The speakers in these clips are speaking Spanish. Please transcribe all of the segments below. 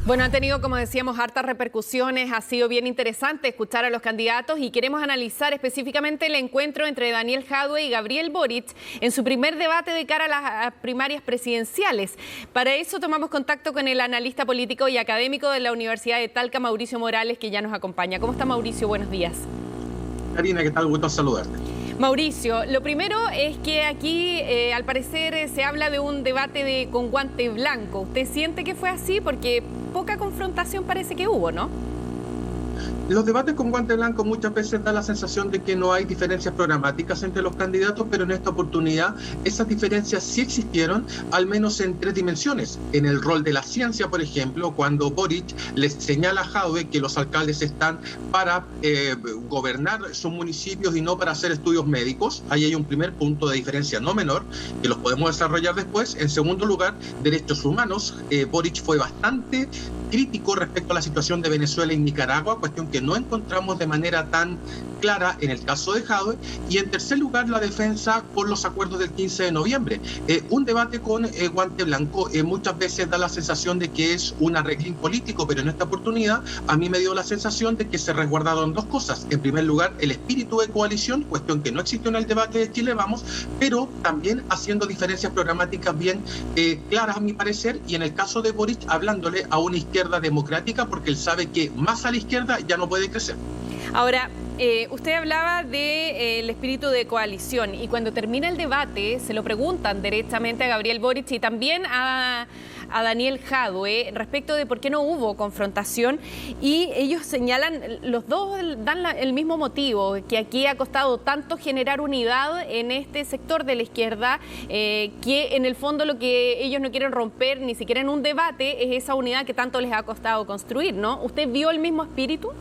Bueno, han tenido, como decíamos, hartas repercusiones. Ha sido bien interesante escuchar a los candidatos y queremos analizar específicamente el encuentro entre Daniel Jadwe y Gabriel Boric en su primer debate de cara a las primarias presidenciales. Para eso tomamos contacto con el analista político y académico de la Universidad de Talca, Mauricio Morales, que ya nos acompaña. ¿Cómo está, Mauricio? Buenos días. Karina, ¿qué tal? Gusto saludarte. Mauricio, lo primero es que aquí, al parecer, se habla de un debate con guante blanco. ¿Usted siente que fue así? Porque poca confrontación parece que hubo, ¿no? Los debates con guante blanco muchas veces da la sensación de que no hay diferencias programáticas entre los candidatos, pero en esta oportunidad esas diferencias sí existieron, al menos en tres dimensiones. En el rol de la ciencia, por ejemplo, cuando Boric les señala a Jadwe que los alcaldes están para gobernar sus municipios y no para hacer estudios médicos. Ahí hay un primer punto de diferencia no menor, que los podemos desarrollar después. En segundo lugar, derechos humanos. Boric fue bastante crítico respecto a la situación de Venezuela y Nicaragua, cuestión que no encontramos de manera tan clara en el caso de Jadwe. Y en tercer lugar, la defensa por los acuerdos del 15 de noviembre. Un debate con guante blanco muchas veces da la sensación de que es un arreglín político, pero en esta oportunidad a mí me dio la sensación de que se resguardaron dos cosas. En primer lugar, el espíritu de coalición, cuestión que no existió en el debate de Chile Vamos, pero también haciendo diferencias programáticas bien claras a mi parecer, y en el caso de Boric hablándole a una izquierda democrática, porque él sabe que más a la izquierda ya no puede crecer. Ahora, usted hablaba del espíritu de coalición y cuando termina el debate se lo preguntan directamente a Gabriel Boric y también a Daniel Jadwe respecto de por qué no hubo confrontación, y ellos señalan, los dos dan el mismo motivo, que aquí ha costado tanto generar unidad en este sector de la izquierda, que en el fondo lo que ellos no quieren romper ni siquiera en un debate es esa unidad que tanto les ha costado construir, ¿no? ¿Usted vio el mismo espíritu?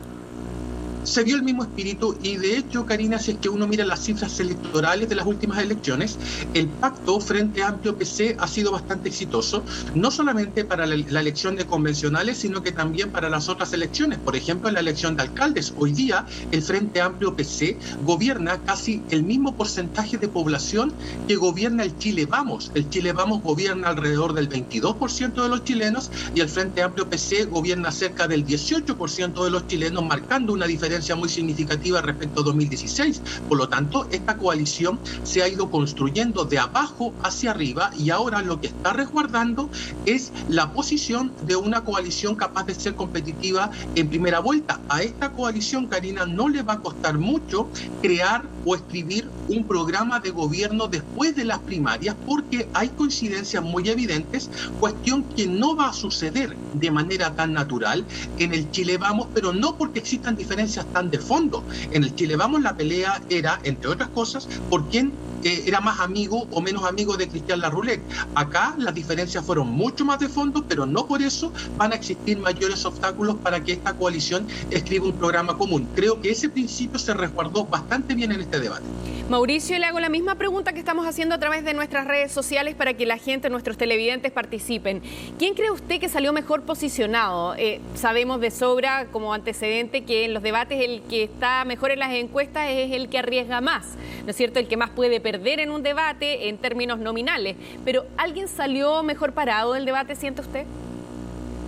Se vio el mismo espíritu y de hecho, Karina, si es que uno mira las cifras electorales de las últimas elecciones, el pacto Frente Amplio PC ha sido bastante exitoso, no solamente para la elección de convencionales, sino que también para las otras elecciones. Por ejemplo, en la elección de alcaldes, hoy día el Frente Amplio PC gobierna casi el mismo porcentaje de población que gobierna el Chile Vamos. El Chile Vamos gobierna alrededor del 22% de los chilenos y el Frente Amplio PC gobierna cerca del 18% de los chilenos, marcando una diferencia muy significativa respecto a 2016. Por lo tanto, esta coalición se ha ido construyendo de abajo hacia arriba y ahora lo que está resguardando es la posición de una coalición capaz de ser competitiva en primera vuelta. A esta coalición, Karina, no le va a costar mucho crear o escribir un programa de gobierno después de las primarias, porque hay coincidencias muy evidentes, cuestión que no va a suceder de manera tan natural en el Chile Vamos, pero no porque existan diferencias tan de fondo. En el Chile Vamos la pelea era, entre otras cosas, por quién era más amigo o menos amigo de Cristian Larroulet. Acá las diferencias fueron mucho más de fondo, pero no por eso van a existir mayores obstáculos para que esta coalición escriba un programa común. Creo que ese principio se resguardó bastante bien en este debate. Mauricio, le hago la misma pregunta que estamos haciendo a través de nuestras redes sociales para que la gente, nuestros televidentes, participen. ¿Quién cree usted que salió mejor posicionado? Sabemos de sobra, como antecedente, que en los debates el que está mejor en las encuestas es el que arriesga más, ¿no es cierto? El que más puede perder en un debate en términos nominales. Pero ¿alguien salió mejor parado del debate, siente usted?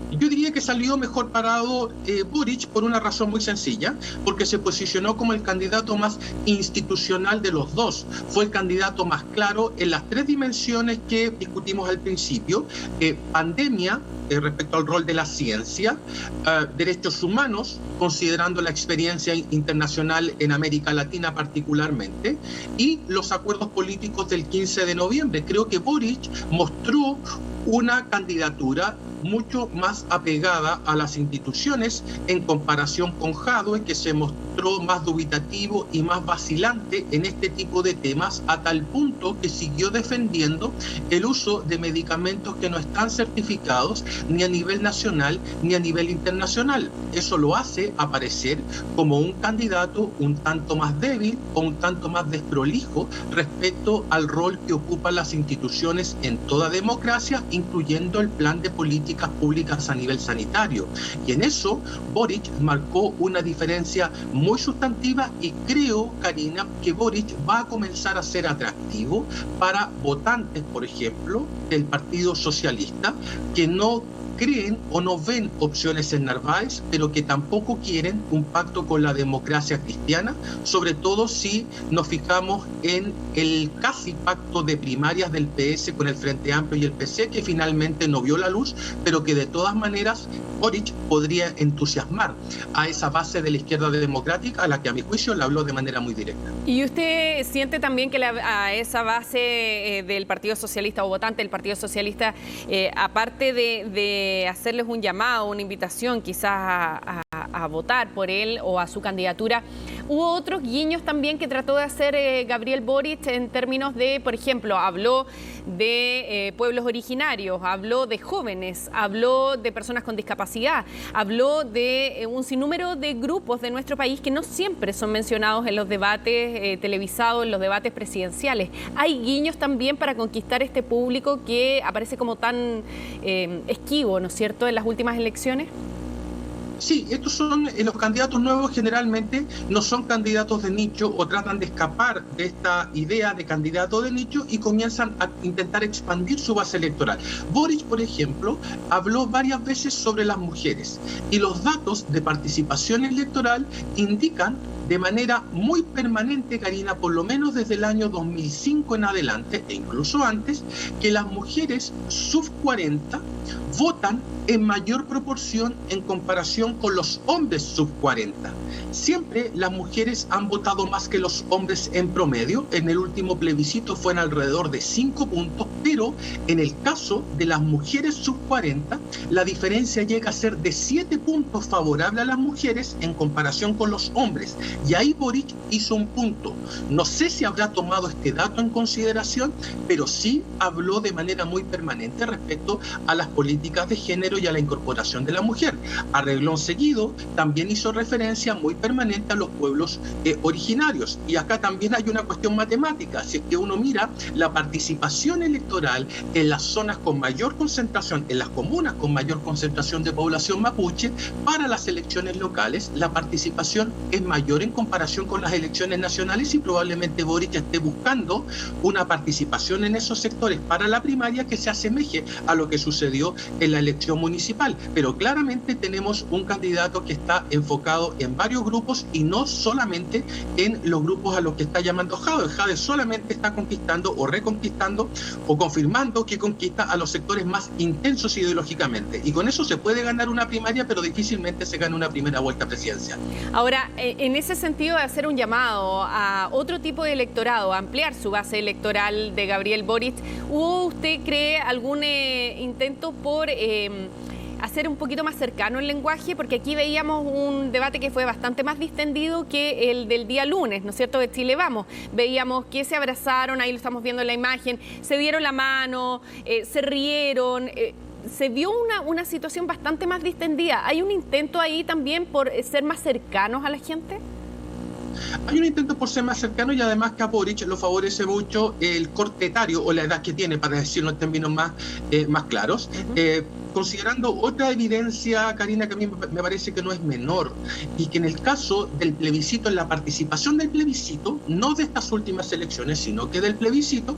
Yo diría que salió mejor parado Boric por una razón muy sencilla, porque se posicionó como el candidato más institucional de los dos. Fue el candidato más claro en las tres dimensiones que discutimos al principio: pandemia, respecto al rol de la ciencia, derechos humanos, considerando la experiencia internacional en América Latina particularmente, y los acuerdos políticos del 15 de noviembre. Creo que Boric mostró una candidatura mucho más apegada a las instituciones en comparación con Jadwe, que se mostró más dubitativo y más vacilante en este tipo de temas, a tal punto que siguió defendiendo el uso de medicamentos que no están certificados ni a nivel nacional ni a nivel internacional. Eso lo hace aparecer como un candidato un tanto más débil o un tanto más desprolijo respecto al rol que ocupan las instituciones en toda democracia, incluyendo el plan de políticas públicas a nivel sanitario. Y en eso Boric marcó una diferencia muy sustantiva y creo, Karina, que Boric va a comenzar a ser atractivo para votantes, por ejemplo, del Partido Socialista, que no creen o no ven opciones en Narváez, pero que tampoco quieren un pacto con la democracia cristiana, sobre todo si nos fijamos en el casi pacto de primarias del PS con el Frente Amplio y el PC, que finalmente no vio la luz, pero que de todas maneras Boric podría entusiasmar a esa base de la izquierda democrática, a la que a mi juicio le habló de manera muy directa. ¿Y usted siente también que a esa base del Partido Socialista o votante del Partido Socialista, aparte de hacerles un llamado, una invitación quizás a votar por él o a su candidatura, hubo otros guiños también que trató de hacer Gabriel Boric en términos de, por ejemplo, habló de pueblos originarios, habló de jóvenes, habló de personas con discapacidad, habló de un sinnúmero de grupos de nuestro país que no siempre son mencionados en los debates televisados, en los debates presidenciales? ¿Hay guiños también para conquistar este público que aparece como tan esquivo, ¿no es cierto?, en las últimas elecciones? Sí, estos son los candidatos nuevos, generalmente no son candidatos de nicho o tratan de escapar de esta idea de candidato de nicho y comienzan a intentar expandir su base electoral. Boric, por ejemplo, habló varias veces sobre las mujeres y los datos de participación electoral indican de manera muy permanente, Karina, por lo menos desde el año 2005 en adelante, e incluso antes, que las mujeres sub 40 votan en mayor proporción en comparación con los hombres sub 40. Siempre las mujeres han votado más que los hombres en promedio. En el último plebiscito fue en alrededor de 5 puntos, pero en el caso de las mujeres sub 40, la diferencia llega a ser de 7 puntos favorable a las mujeres en comparación con los hombres. Y ahí Boric hizo un punto. No sé si habrá tomado este dato en consideración, pero sí habló de manera muy permanente respecto a las políticas de género y a la incorporación de la mujer. A renglón seguido, también hizo referencia muy permanente a los pueblos originarios. Y acá también hay una cuestión matemática. Si es que uno mira la participación electoral en las zonas con mayor concentración, en las comunas con mayor concentración de población mapuche, para las elecciones locales, la participación es mayor en comparación con las elecciones nacionales y probablemente Boric esté buscando una participación en esos sectores para la primaria que se asemeje a lo que sucedió en la elección municipal. Pero claramente tenemos un candidato que está enfocado en varios grupos y no solamente en los grupos a los que está llamando Jadwe. Jadwe solamente está conquistando o reconquistando o confirmando que conquista a los sectores más intensos ideológicamente. Y con eso se puede ganar una primaria, pero difícilmente se gana una primera vuelta presidencial. Ahora, en ese sentido de hacer un llamado a otro tipo de electorado, a ampliar su base electoral de Gabriel Boric, ¿hubo, usted cree, algún intento por hacer un poquito más cercano el lenguaje? Porque aquí veíamos un debate que fue bastante más distendido que el del día lunes, ¿no es cierto?, de Chile Vamos. Veíamos que se abrazaron, ahí lo estamos viendo en la imagen, se dieron la mano, se rieron, se vio una situación bastante más distendida. ¿Hay un intento ahí también por ser más cercanos a la gente? Hay un intento por ser más cercano y además que a Boric lo favorece mucho el corte etario o la edad que tiene, para decirlo en términos más claros. Considerando otra evidencia, Karina, que a mí me parece que no es menor, y que en el caso del plebiscito, en la participación del plebiscito, no de estas últimas elecciones, sino que del plebiscito,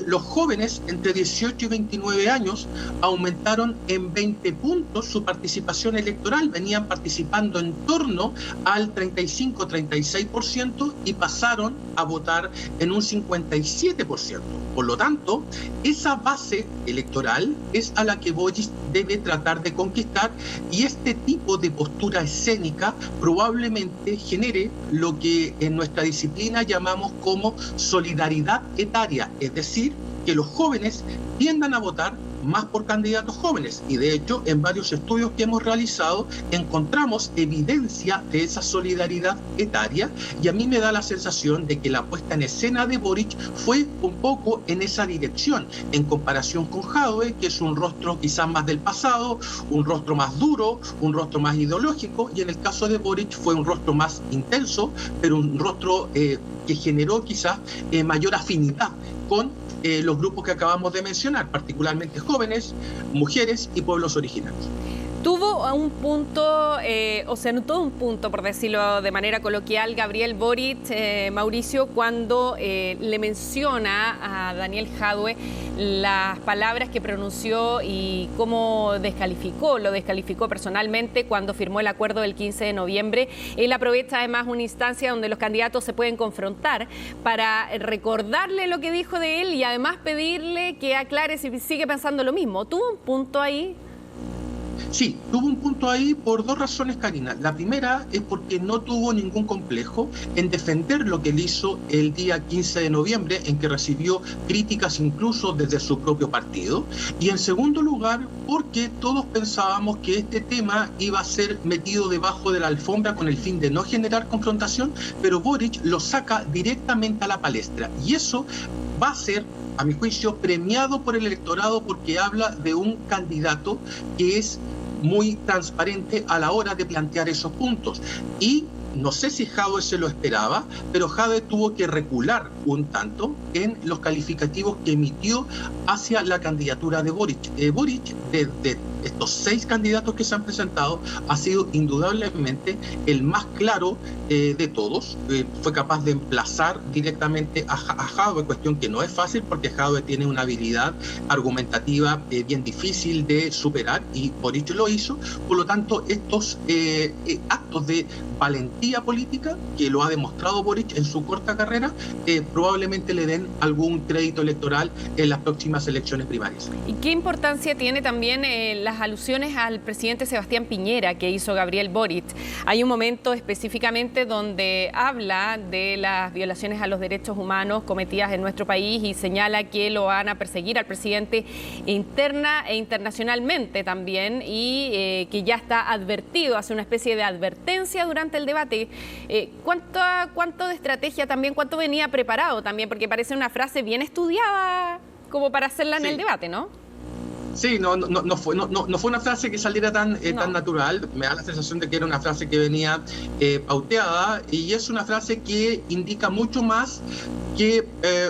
los jóvenes entre 18 y 29 años aumentaron en 20 puntos su participación electoral, venían participando en torno al 35-36% y pasaron a votar en un 57%. Por lo tanto, esa base electoral es a la que Boric debe tratar de conquistar, y este tipo de postura escénica probablemente genere lo que en nuestra disciplina llamamos como solidaridad etaria, es decir, que los jóvenes tiendan a votar más por candidatos jóvenes, y de hecho en varios estudios que hemos realizado encontramos evidencia de esa solidaridad etaria, y a mí me da la sensación de que la puesta en escena de Boric fue un poco en esa dirección, en comparación con Jadwe, que es un rostro quizás más del pasado, un rostro más duro, un rostro más ideológico, y en el caso de Boric fue un rostro más intenso, pero un rostro que generó quizás mayor afinidad con los grupos que acabamos de mencionar, particularmente jóvenes, mujeres y pueblos originarios. Tuvo a un punto, o sea, no todo un punto, por decirlo de manera coloquial, Gabriel Boric, Mauricio, cuando le menciona a Daniel Jadwe las palabras que pronunció y cómo lo descalificó personalmente cuando firmó el acuerdo del 15 de noviembre. Él aprovecha además una instancia donde los candidatos se pueden confrontar para recordarle lo que dijo de él y además pedirle que aclare si sigue pensando lo mismo. ¿Tuvo un punto ahí? Sí, tuvo un punto ahí por dos razones, Karina. La primera es porque no tuvo ningún complejo en defender lo que él hizo el día 15 de noviembre, en que recibió críticas incluso desde su propio partido. Y en segundo lugar, porque todos pensábamos que este tema iba a ser metido debajo de la alfombra con el fin de no generar confrontación, pero Boric lo saca directamente a la palestra. Y eso va a ser, a mi juicio, premiado por el electorado porque habla de un candidato que es muy transparente a la hora de plantear esos puntos. Y no sé si Jadwe se lo esperaba, pero Jadwe tuvo que recular un tanto en los calificativos que emitió hacia la candidatura de Boric. Boric, de estos 6 candidatos que se han presentado, ha sido indudablemente el más claro de todos. Fue capaz de emplazar directamente a Jadwe, cuestión que no es fácil porque Jadwe tiene una habilidad argumentativa bien difícil de superar y Boric lo hizo. Por lo tanto, estos actos de valentía política, que lo ha demostrado Boric en su corta carrera, probablemente le den algún crédito electoral en las próximas elecciones primarias. ¿Y qué importancia tiene también las alusiones al presidente Sebastián Piñera que hizo Gabriel Boric? Hay un momento específicamente donde habla de las violaciones a los derechos humanos cometidas en nuestro país y señala que lo van a perseguir al presidente interna e internacionalmente también y que ya está advertido, hace una especie de advertencia durante el debate. ¿Cuánto de estrategia también, cuánto venía preparado también? Porque parece una frase bien estudiada como para hacerla en el debate, ¿no? Sí, no fue una frase que saliera tan natural. Me da la sensación de que era una frase que venía pauteada y es una frase que indica mucho más que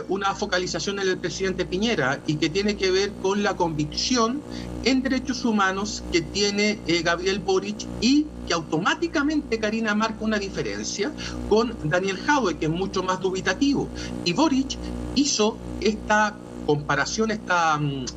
una focalización en el presidente Piñera y que tiene que ver con la convicción en derechos humanos que tiene Gabriel Boric y que automáticamente, Karina, marca una diferencia con Daniel Jadwe, que es mucho más dubitativo. Y Boric hizo esta comparación,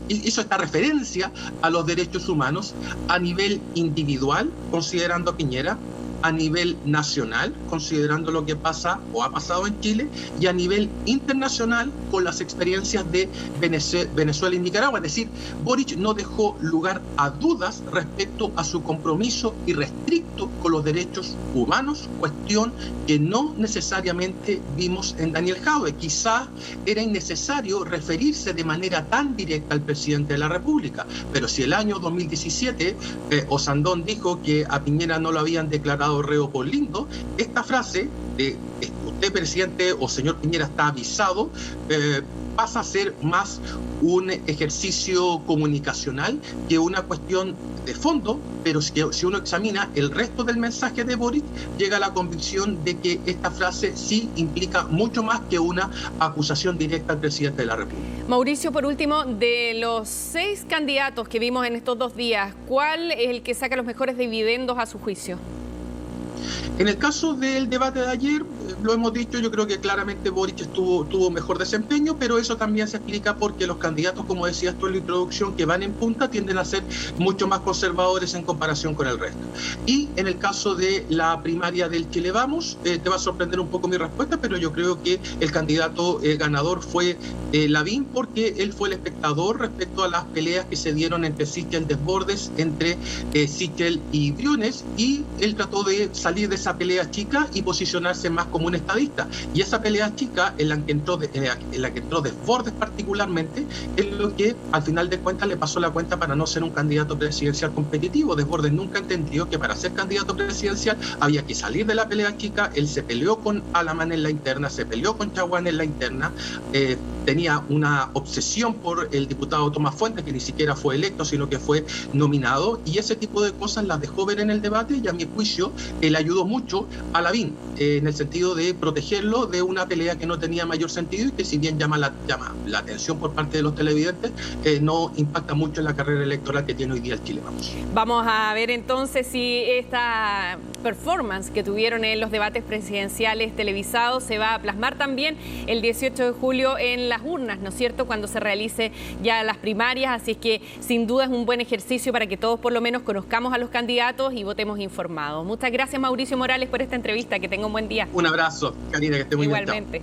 hizo esta referencia a los derechos humanos a nivel individual, considerando a Piñera, a nivel nacional, considerando lo que pasa o ha pasado en Chile, y a nivel internacional con las experiencias de Venezuela y Nicaragua. Es decir, Boric no dejó lugar a dudas respecto a su compromiso irrestricto con los derechos humanos, cuestión que no necesariamente vimos en Daniel Jadwe. Quizá era innecesario referirse de manera tan directa al presidente de la República, pero si el año 2017 Osandón dijo que a Piñera no lo habían declarado reo por lindo, esta frase de usted, presidente, o señor Piñera, está avisado, pasa a ser más un ejercicio comunicacional que una cuestión de fondo, pero si uno examina el resto del mensaje de Boric, llega a la convicción de que esta frase sí implica mucho más que una acusación directa al presidente de la República. Mauricio, por último, de los 6 candidatos que vimos en estos 2 días, ¿cuál es el que saca los mejores dividendos a su juicio? En el caso del debate de ayer, lo hemos dicho, yo creo que claramente Boric tuvo mejor desempeño, pero eso también se explica porque los candidatos, como decías tú en la introducción, que van en punta, tienden a ser mucho más conservadores en comparación con el resto. Y en el caso de la primaria del Chile Vamos, te va a sorprender un poco mi respuesta, pero yo creo que el candidato ganador fue Lavín, porque él fue el espectador respecto a las peleas que se dieron entre Sichel Desbordes, entre Sichel y Briones, y él trató de salir de esa pelea chica y posicionarse más como un estadista. Y esa pelea chica en la que entró Desbordes particularmente, es lo que al final de cuentas le pasó la cuenta para no ser un candidato presidencial competitivo. Desbordes nunca entendió que para ser candidato presidencial había que salir de la pelea chica. Él se peleó con Alamán en la interna, se peleó con Chaguán en la interna, tenía una obsesión por el diputado Tomás Fuentes, que ni siquiera fue electo, sino que fue nominado, y ese tipo de cosas las dejó ver en el debate, y a mi juicio le ayudó mucho a Lavín, en el sentido de protegerlo de una pelea que no tenía mayor sentido y que, si bien llama la atención por parte de los televidentes, no impacta mucho en la carrera electoral que tiene hoy día el Chile Vamos. Vamos a ver entonces si esta performance que tuvieron en los debates presidenciales televisados se va a plasmar también el 18 de julio en las urnas, ¿no es cierto?, cuando se realice ya las primarias. Así es que sin duda es un buen ejercicio para que todos por lo menos conozcamos a los candidatos y votemos informados. Muchas gracias, Mauricio Morales, por esta entrevista. Que tenga un buen día. Un abrazo, Karina, que esté muy bien. Igualmente.